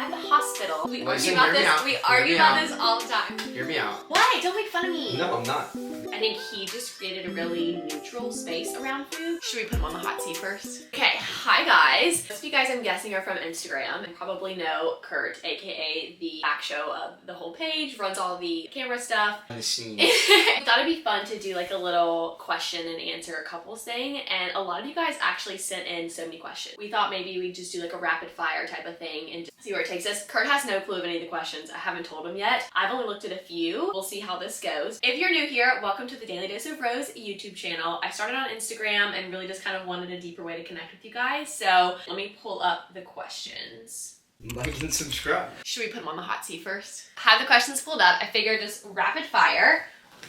At the hospital. We argue Listen, about hear me this. out. We Hear argue me about out. this all the time. Hear me out. Why? Don't make fun of me. No, I'm not. I think he just created a really neutral space around food. Should we put him on the hot seat first? Okay, hi guys. Most of you guys I'm guessing are from Instagram and probably know Kurt, aka the back show of the whole page, runs all the camera stuff. The scene. I thought it'd be fun to do like a little question and answer couples thing, and a lot of you guys actually sent in so many questions. We thought maybe we'd just do like a rapid fire type of thing and just see where it takes us. Kurt has no clue of any of the questions. I haven't told him yet. I've only looked at a few. We'll see how this goes. If you're new here, welcome to the Daily Dose of Rose YouTube channel. I started on Instagram and really just kind of wanted a deeper way to connect with you guys. So let me pull up the questions. Like and subscribe. Should we put them on the hot seat first? I have the questions pulled up. I figured just rapid fire.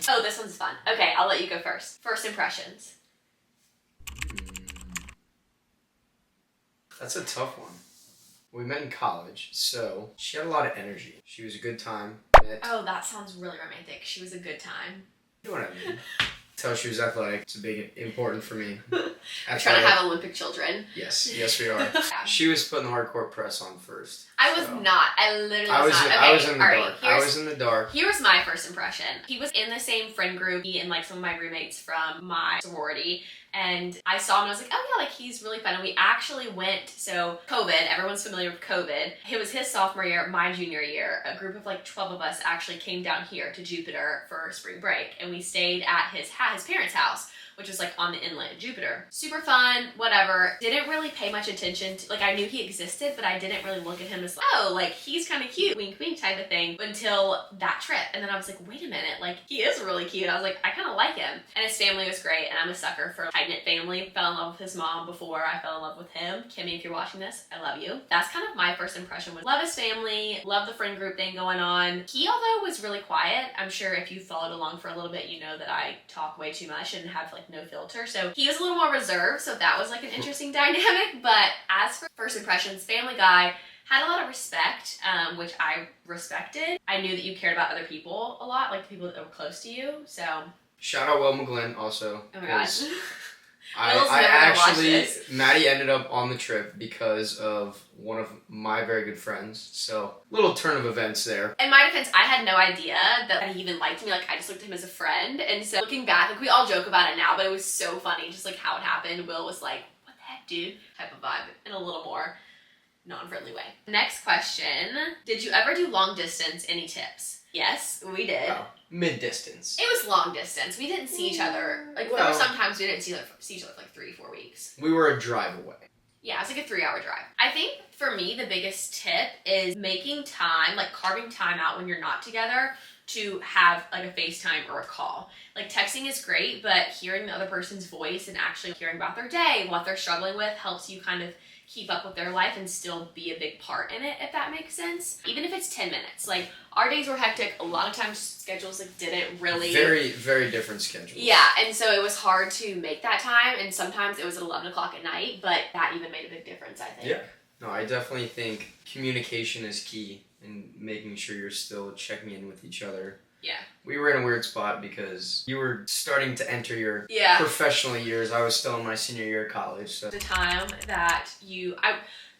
Oh, this one's fun. Okay, I'll let you go first. First impressions. That's a tough one. We met in college, so she had a lot of energy. She was a good time. Oh, that sounds really romantic. She was a good time. You know what I mean? Tell she was athletic. It's a big important for me. We're trying to have Olympic children. Yes, we are. She was putting the hardcore press on first. I was not. I literally was not. Okay, I was in the all dark. I was in the dark. Here's my first impression. He was in the same friend group, he and like some of my roommates from my sorority. And I saw him and I was like, oh yeah, like he's really fun. And we actually went, so COVID, everyone's familiar with COVID. It was his sophomore year, my junior year. A group of like 12 of us actually came down here to Jupiter for spring break. And we stayed at his parents' house, which was like on the inlet of Jupiter. Super fun, whatever. Didn't really pay much attention to, like I knew he existed, but I didn't really look at him as like, oh, like he's kind of cute, wink wink type of thing until that trip. And then I was like, wait a minute, like he is really cute. I was like, I kind of like him. And his family was great, and I'm a sucker for tight-knit family. Fell in love with his mom before I fell in love with him. Kimmy, if you're watching this, I love you. That's kind of my first impression. Was love his family, love the friend group thing going on. He, although was really quiet, I'm sure if you followed along for a little bit, you know that I talk way too much and have like no filter. So he was a little more reserved, so that was like an interesting dynamic. But as for first impressions, family guy, had a lot of respect, which I respected. I knew that you cared about other people a lot, like the people that were close to you, so. Shout out Will McGlynn also. Oh my gosh. I actually, Maddie ended up on the trip because of one of my very good friends. So, little turn of events there. In my defense, I had no idea that he even liked me. Like, I just looked at him as a friend. And so, looking back, like, we all joke about it now, but it was so funny, just like how it happened. Will was like, what the heck, dude? Type of vibe, in a little more non-friendly way. Next question. Did you ever do long distance? Any tips? Yes, we did. Well, mid-distance. It was long distance. We didn't see each other. Like, there were sometimes we didn't see each other for like 3-4 weeks. We were a drive away. Yeah, it's like a 3-hour drive. I think for me, the biggest tip is making time, like carving time out when you're not together to have like a FaceTime or a call. Like texting is great, but hearing the other person's voice and actually hearing about their day, what they're struggling with, helps you kind of keep up with their life and still be a big part in it, if that makes sense. Even if it's 10 minutes. Like, our days were hectic. A lot of times schedules like didn't really... Very, very different schedules. Yeah, and so it was hard to make that time, and sometimes it was at 11 o'clock at night, but that even made a big difference, I think. Yeah. No, I definitely think communication is key in making sure you're still checking in with each other. Yeah. We were in a weird spot because you were starting to enter your professional years. I was still in my senior year of college. So. The time that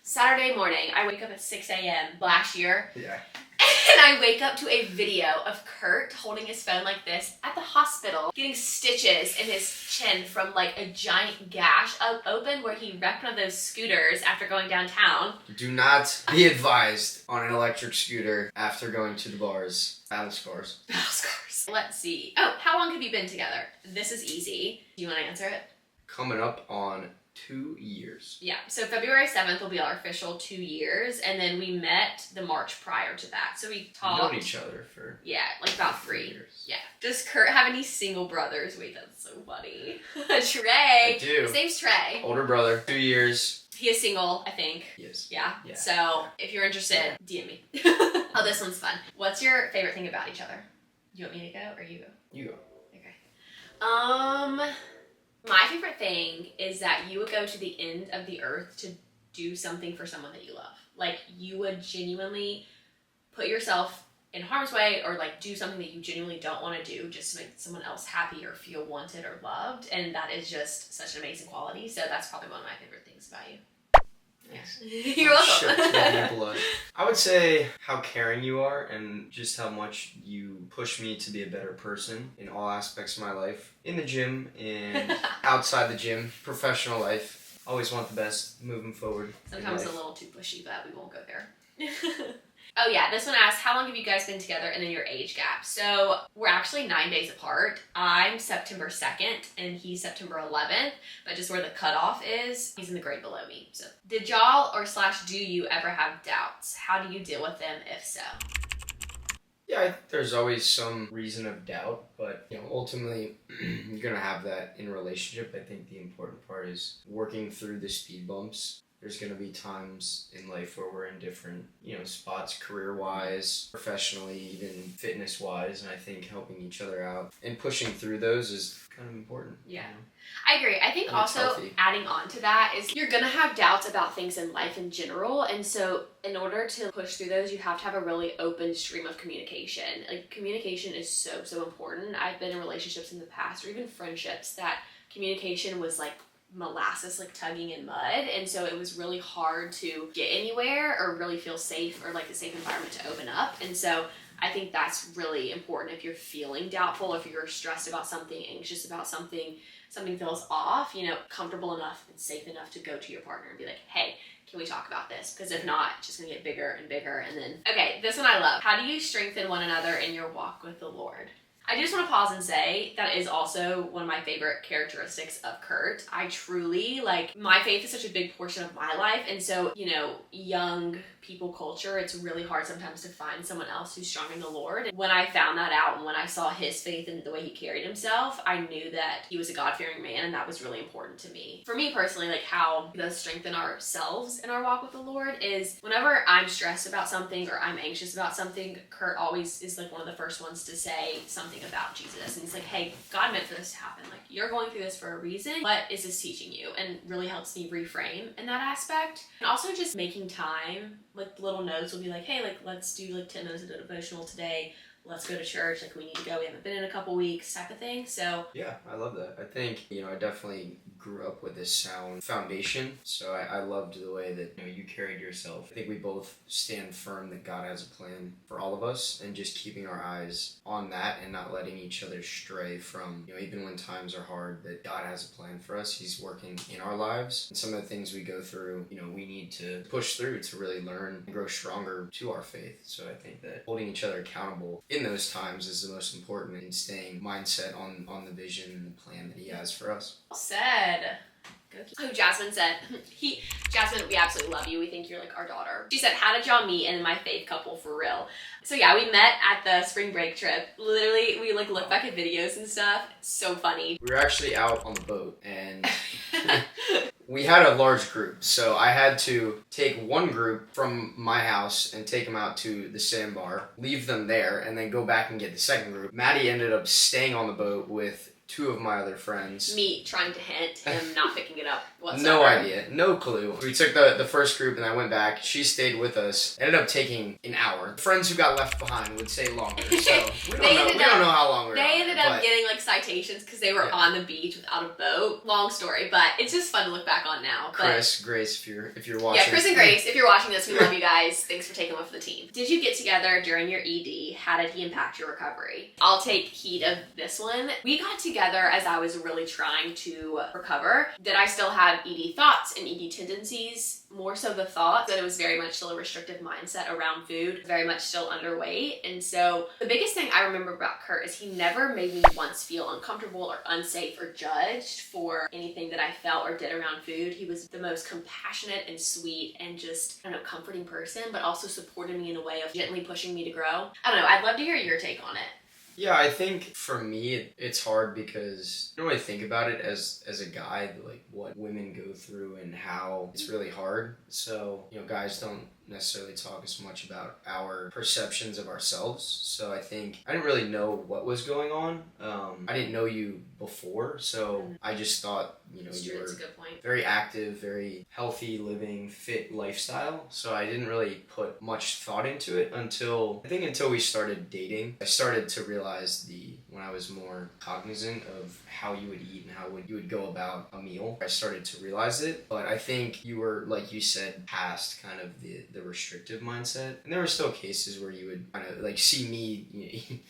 Saturday morning, I wake up at 6 a.m. last year. Yeah. And I wake up to a video of Kurt holding his phone like this at the hospital, getting stitches in his chin from like a giant gash open where he wrecked one of those scooters after going downtown. Do not be advised on an electric scooter after going to the bars. Battle scars. Battle scars. Let's see. Oh, how long have you been together? This is easy. Do you want to answer it? Coming up on 2 years. Yeah, so February 7th will be our official 2 years, and then we met the March prior to that. So we talked. We've known each other for... Yeah, like about 3 years. Yeah. Does Kurt have any single brothers? Wait, that's so funny. Trey. I do. His name's Trey. Older brother. 2 years. He is single, I think. He is. Yeah. Yeah. So if you're interested, DM me. Oh, this one's fun. What's your favorite thing about each other? You want me to go or you go? You go. Okay. My favorite thing is that you would go to the end of the earth to do something for someone that you love. Like, you would genuinely put yourself in harm's way or like do something that you genuinely don't want to do just to make someone else happy or feel wanted or loved. And that is just such an amazing quality. So that's probably one of my favorite things about you. Thanks. You're welcome. I would say how caring you are and just how much you push me to be a better person in all aspects of my life. In the gym and outside the gym, professional life. Always want the best moving forward. Sometimes a little too pushy, but we won't go there. Oh yeah, this one asks, how long have you guys been together and then your age gap? So we're actually 9 days apart. I'm September 2nd and he's September 11th, but just where the cutoff is, he's in the grade below me. So did y'all or / do you ever have doubts? How do you deal with them if so? Yeah, there's always some reason of doubt, but ultimately you're gonna have that in a relationship. I think the important part is working through the speed bumps. There's going to be times in life where we're in different, spots career-wise, professionally, even fitness-wise, and I think helping each other out and pushing through those is kind of important. Yeah. I agree. I think also adding on to that is you're going to have doubts about things in life in general, and so in order to push through those, you have to have a really open stream of communication. Like, communication is so important. I've been in relationships in the past, or even friendships, that communication was like molasses, like tugging in mud, and so it was really hard to get anywhere or really feel safe or like a safe environment to open up. And so I think that's really important if you're feeling doubtful, if you're stressed about something, anxious about something feels off, comfortable enough and safe enough to go to your partner and be like, hey, can we talk about this? Because if not, it's just gonna get bigger and bigger. And then, okay, this one I love. How do you strengthen one another in your walk with the Lord? I just want to pause and say that is also one of my favorite characteristics of Kurt. I truly, my faith is such a big portion of my life, and so, young people culture, it's really hard sometimes to find someone else who's strong in the Lord. And when I found that out and when I saw his faith and the way he carried himself, I knew that he was a God-fearing man, and that was really important to me. For me personally, how we both strengthen ourselves in our walk with the Lord is whenever I'm stressed about something or I'm anxious about something, Kurt always is one of the first ones to say something about Jesus. And he's like, hey, God meant for this to happen. You're going through this for a reason. What is this teaching you? And really helps me reframe in that aspect. And also just making time, little notes will be like, hey, let's do 10 minutes of a devotional today. Let's go to church. We need to go. We haven't been in a couple weeks type of thing. So yeah, I love that. I think, I definitely grew up with this sound foundation. So I loved the way that, you carried yourself. I think we both stand firm that God has a plan for all of us and just keeping our eyes on that and not letting each other stray from, even when times are hard, that God has a plan for us. He's working in our lives. And some of the things we go through, we need to push through to really learn and grow stronger to our faith. So I think that holding each other accountable in those times is the most important, and staying mindset on the vision and the plan that he has for us. Well said. Oh, Jasmine said, Jasmine, we absolutely love you. We think you're our daughter. She said, how did y'all meet and my faith couple for real? So yeah, we met at the spring break trip. Literally, we look back at videos and stuff. It's so funny. We were actually out on the boat and we had a large group. So I had to take one group from my house and take them out to the sandbar, leave them there, and then go back and get the second group. Maddie ended up staying on the boat with two of my other friends. Me trying to hint, him not picking it up whatsoever. No idea, no clue. We took the first group and I went back. She stayed with us. Ended up taking an hour. Friends who got left behind would say longer, so we don't know how long we were. They ended up getting citations because they were on the beach without a boat. Long story, but it's just fun to look back on now. Chris, Grace, if you're watching. Yeah, Chris and Grace, if you're watching this, we love you guys. Thanks for taking one for the team. Did you get together during your ED? How did he impact your recovery? I'll take heat of this one. We got together as I was really trying to recover. Did I still have ED thoughts and ED tendencies? More so the thought that it was very much still a restrictive mindset around food, very much still underweight. And so the biggest thing I remember about Kurt is he never made me once feel uncomfortable or unsafe or judged for anything that I felt or did around food. He was the most compassionate and sweet and just, comforting person, but also supported me in a way of gently pushing me to grow. I don't know, I'd love to hear your take on it. Yeah, I think for me, it's hard because I don't really think about it as a guy, what women go through and how it's really hard. So, guys don't necessarily talk as much about our perceptions of ourselves. So I think I didn't really know what was going on. I didn't know you before, so I just thought, you were very active, very healthy living, fit lifestyle. So I didn't really put much thought into it until we started dating. I started to realize the when I was more cognizant of how you would eat and how you would go about a meal, I started to realize it. But I think you were, like you said, past kind of the restrictive mindset. And there were still cases where you would kind of like see me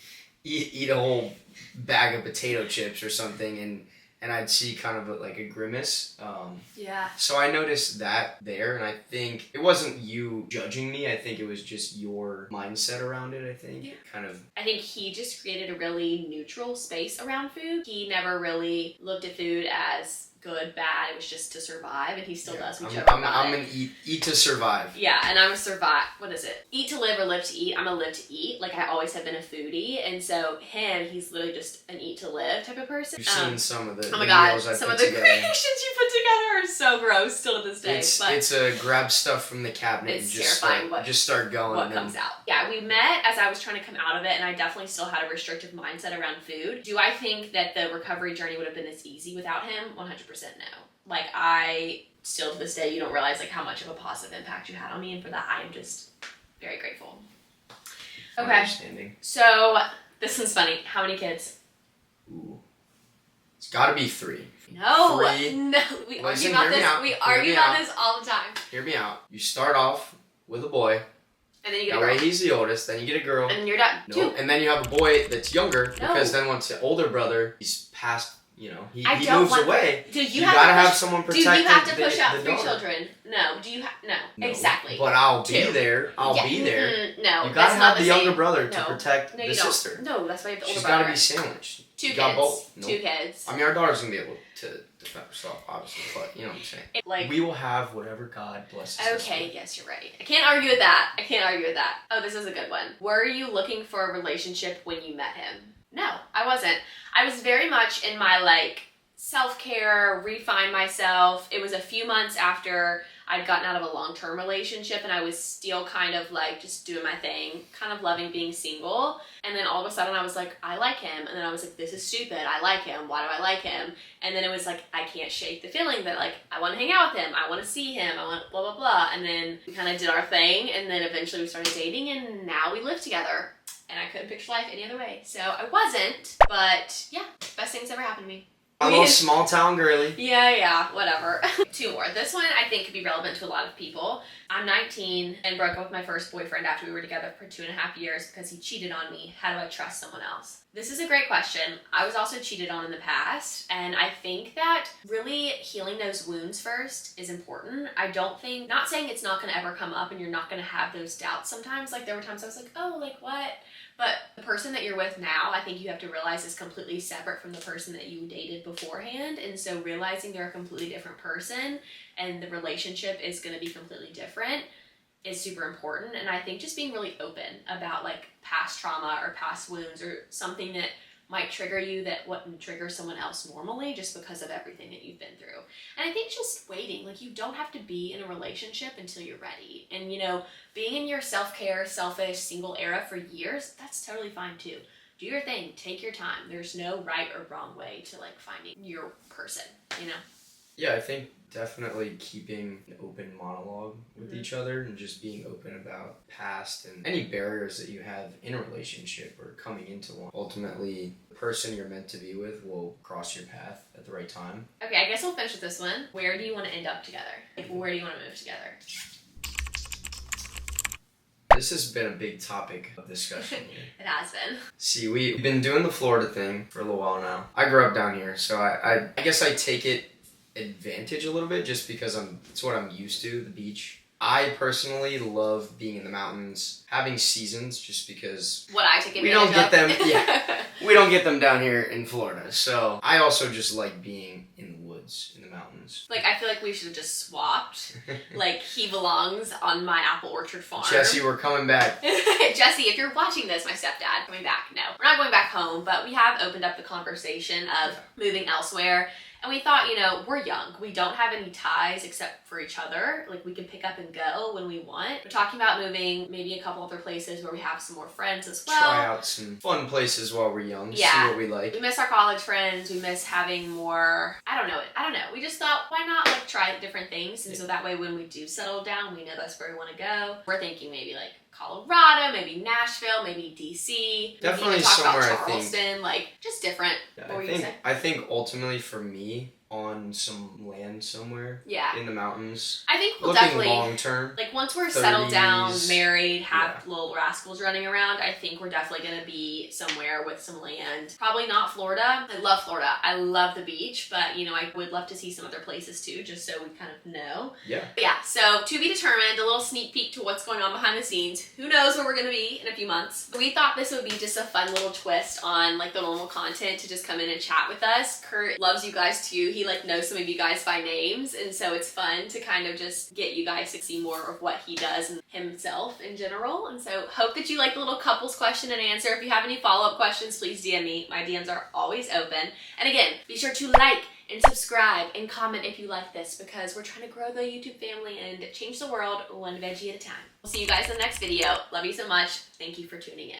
eat a whole bag of potato chips or something, and I'd see kind of like a grimace. Yeah. So I noticed that there, and I think it wasn't you judging me. I think it was just your mindset around it, I think. Yeah. Kind of. I think he just created a really neutral space around food. He never really looked at food as good, bad. It was just to survive, and he still does. We joke about it. I'm an eat to survive. Yeah, and I'm a survive. What is it? Eat to live or live to eat. I'm a live to eat. Like, I always have been a foodie, and so he's literally just an eat to live type of person. You've seen some of the oh my god, meals I some put of the together. creations you put together are so gross still to this day. It's a grab stuff from the cabinet and just start going. What comes out. Yeah, we met as I was trying to come out of it, and I definitely still had a restrictive mindset around food. Do I think that the recovery journey would have been this easy without him? 100% no. Like, I still to this day, you don't realize like how much of a positive impact you had on me, and for that I am just very grateful. Okay. Understanding. So this one's funny. How many kids? Ooh. It's gotta be 3. No. 3. No. We Listen, argue about hear me this. out. We Hear argue me about out. this all the time. Hear me out. You start off with a boy. And then you get That a girl. way he's the oldest. Then you get a girl. And you're done. No. And then you have a boy that's younger, No. because then once the older brother, he's past, he I moves don't want away. Dude, You gotta have someone Do protecting you have to push the out 3 daughter. children? No. Do you have no. No. Exactly. But I'll be 2. there. I'll be there. No. You gotta that's have not the same. younger brother to No. protect No, the you don't. sister. No, that's why you have the older She's brother. gotta be sandwiched. 2 You kids. got both. Nope. 2 kids. I mean, our daughter's gonna be able to defend herself, obviously, but you know what I'm saying. Like, we will have whatever God blesses us okay, with. yes, you're right. I can't argue with that. Oh, this is a good one. Were you looking for a relationship when you met him? No, I wasn't. I was very much in my like self-care, refine myself. It was a few months after I'd gotten out of a long-term relationship, and I was still kind of like just doing my thing, kind of loving being single. And then all of a sudden I was like, I like him. And then I was like, this is stupid. I like him. Why do I like him? And then it was like, I can't shake the feeling that like, I want to hang out with him. I want to see him. I want blah, blah, blah. And then we kind of did our thing. And then eventually we started dating, and now we live together. And I couldn't picture life any other way. So I wasn't, but yeah, best things ever happened to me. A little small town girly. Yeah, whatever. 2 more. This one I think could be relevant to a lot of people. I'm 19 and broke up with my first boyfriend after we were together for 2.5 years because he cheated on me. How do I trust someone else? This is a great question. I was also cheated on in the past, and I think that really healing those wounds first is important. I don't think, not saying it's not going to ever come up and you're not going to have those doubts sometimes. Like, there were times I was like, oh, like what? But the person that you're with now, I think you have to realize is completely separate from the person that you dated beforehand. And so realizing they're a completely different person and the relationship is going to be completely different is super important. And I think just being really open about like past trauma or past wounds or something that might trigger you that wouldn't trigger someone else normally just because of everything that you've been through. And I think just waiting, like you don't have to be in a relationship until you're ready. And you know, being in your self-care, selfish, single era for years, that's totally fine too. Do your thing, take your time. There's no right or wrong way to like finding your person, you know? Yeah, I think definitely keeping an open monologue with each other and just being open about past and any barriers that you have in a relationship or coming into one. Ultimately, the person you're meant to be with will cross your path at the right time. Okay, I guess we'll finish with this one. Where do you want to end up together? Like, where do you want to move together? This has been a big topic of discussion here. It has been. See, we've been doing the Florida thing for a little while now. I grew up down here, so I guess I take it advantage a little bit just because it's what I'm used to, the beach. I personally love being in the mountains, having seasons just because what I take advantage we don't get of. them. Yeah, we don't get them down here in Florida. So I also just like being in the woods, in the mountains. Like, I feel like we should have just swapped. Like, he belongs on my apple orchard farm. Jesse, we're coming back. Jesse, if you're watching this, my stepdad, coming back. No, we're not going back home, but we have opened up the conversation of moving elsewhere. And we thought, you know, we're young. We don't have any ties except for each other. Like, we can pick up and go when we want. We're talking about moving maybe a couple other places where we have some more friends as well. Try out some fun places while we're young. Yeah. See what we like. We miss our college friends. We miss having more, I don't know. We just thought, why not like try different things? And so that way when we do settle down, we know that's where we want to go. We're thinking maybe like Colorado, maybe Nashville, maybe DC. Definitely maybe talk somewhere, about I think. Charleston, like just different. Yeah, what were you gonna say? I think ultimately for me, on some land somewhere. Yeah. In the mountains. I think we'll Looking definitely long term. like once we're 30s, settled down, married, have yeah. little rascals running around, I think we're definitely gonna be somewhere with some land. Probably not Florida. I love Florida. I love the beach, but you know, I would love to see some other places too, just so we kind of know. Yeah. But yeah, so to be determined, a little sneak peek to what's going on behind the scenes. Who knows where we're gonna be in a few months. We thought this would be just a fun little twist on like the normal content to just come in and chat with us. Kurt loves you guys too. He like knows some of you guys by names, and so it's fun to kind of just get you guys to see more of what he does and himself in general. And so hope that you like the little couples question and answer. If you have any follow-up questions, please DM me. My DMs are always open. And again, be sure to like and subscribe and comment if you like this, because we're trying to grow the YouTube family and change the world one veggie at a time. We'll see you guys in the next video. Love you so much. Thank you for tuning in.